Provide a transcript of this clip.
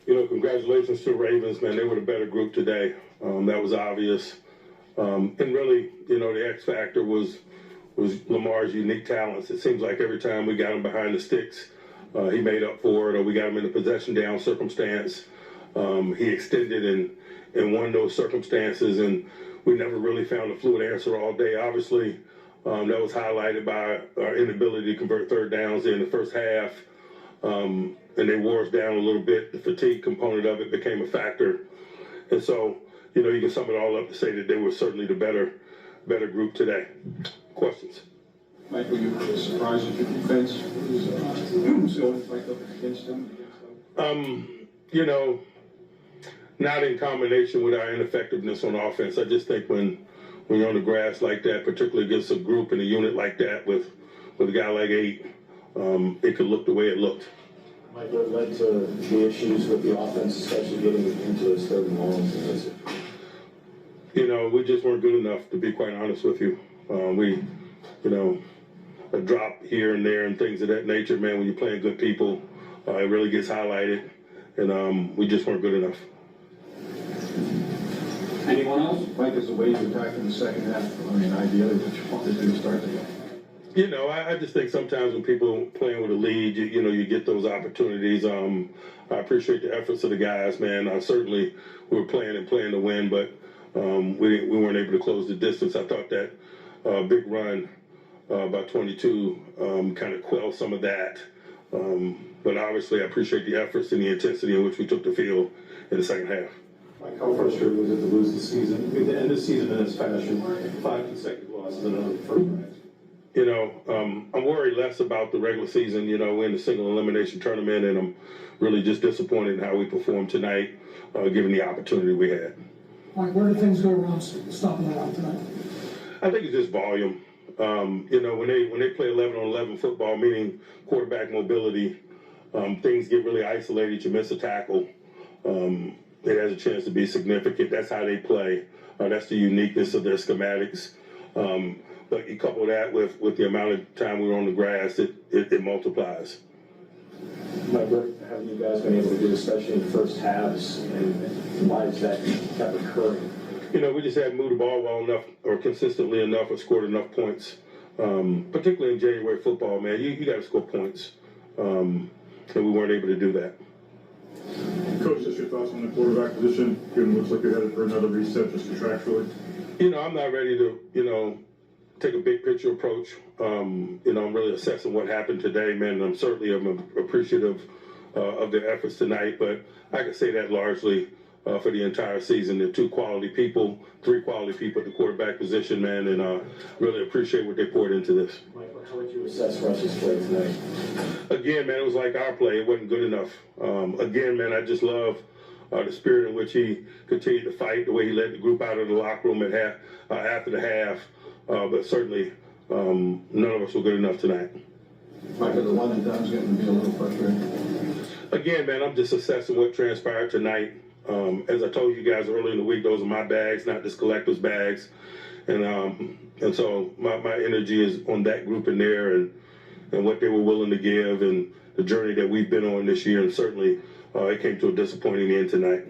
Congratulations to the Ravens, man. They were the better group today. That was obvious. And really, the X factor was Lamar's unique talents. It seems like every time we got him behind the sticks, he made up for it, or we got him in a possession down circumstance. He extended and won those circumstances, and we never really found a fluid answer all day. Obviously, that was highlighted by our inability to convert third downs in the first half. And they wore us down a little bit. The fatigue component of it became a factor. And so, you can sum it all up to say that they were certainly the better group today. Questions? Michael, you were surprised at your defense was going like up against them? Not in combination with our ineffectiveness on offense. I just think when you're on the grass like that, particularly against a group and a unit like that with a guy like 8, it could look the way it looked. Mike, what led to the issues with the offense, especially getting into those third and longs? We just weren't good enough, to be quite honest with you. A drop here and there and things of that nature, man, when you're playing good people, it really gets highlighted, and we just weren't good enough. Anyone else? Mike, is the way you attacked in the second half, ideally what you wanted to do to start the game? I just think sometimes when people playing with a lead, you get those opportunities. I appreciate the efforts of the guys, man. Certainly we were playing to win, but we weren't able to close the distance. I thought that big run by 22 kind of quelled some of that. But obviously I appreciate the efforts and the intensity in which we took the field in the second half. Mike, how frustrating was it to lose the season? To end the season in this fashion, 5 consecutive losses and another first round. I'm worried less about the regular season. We're in the single elimination tournament, and I'm really just disappointed in how we performed tonight, given the opportunity we had. Mike, where did things go wrong stopping that out tonight? I think it's just volume. When they play 11-on-11 football, meaning quarterback mobility, things get really isolated. You miss a tackle. It has a chance to be significant. That's how they play. That's the uniqueness of their schematics. But you couple that with the amount of time we were on the grass, it multiplies. Mike, what have you guys been able to do, especially in the first halves, and why is that kept occurring? We just hadn't moved the ball well enough or consistently enough or scored enough points, particularly in January football, man. You got to score points, and we weren't able to do that. Coach, just your thoughts on the quarterback position, given it looks like you're headed for another reset just contractually? I'm not ready to, take a big picture approach. I'm really assessing what happened today, man. And I'm certainly appreciative of their efforts tonight, but I can say that largely for the entire season. They're 3 quality people at the quarterback position, man, and really appreciate what they poured into this. Mike, how would you assess Rush's play tonight? Again, man, it was like our play. It wasn't good enough. Again, man, I just love the spirit in which he continued to fight, the way he led the group out of the locker room after the half. But certainly, none of us were good enough tonight. Michael, the one and done's getting to be a little frustrating. Again, man, I'm just assessing what transpired tonight. As I told you guys earlier in the week, those are my bags, not this collector's bags. And so my energy is on that group in there and what they were willing to give and the journey that we've been on this year. And certainly, it came to a disappointing end tonight.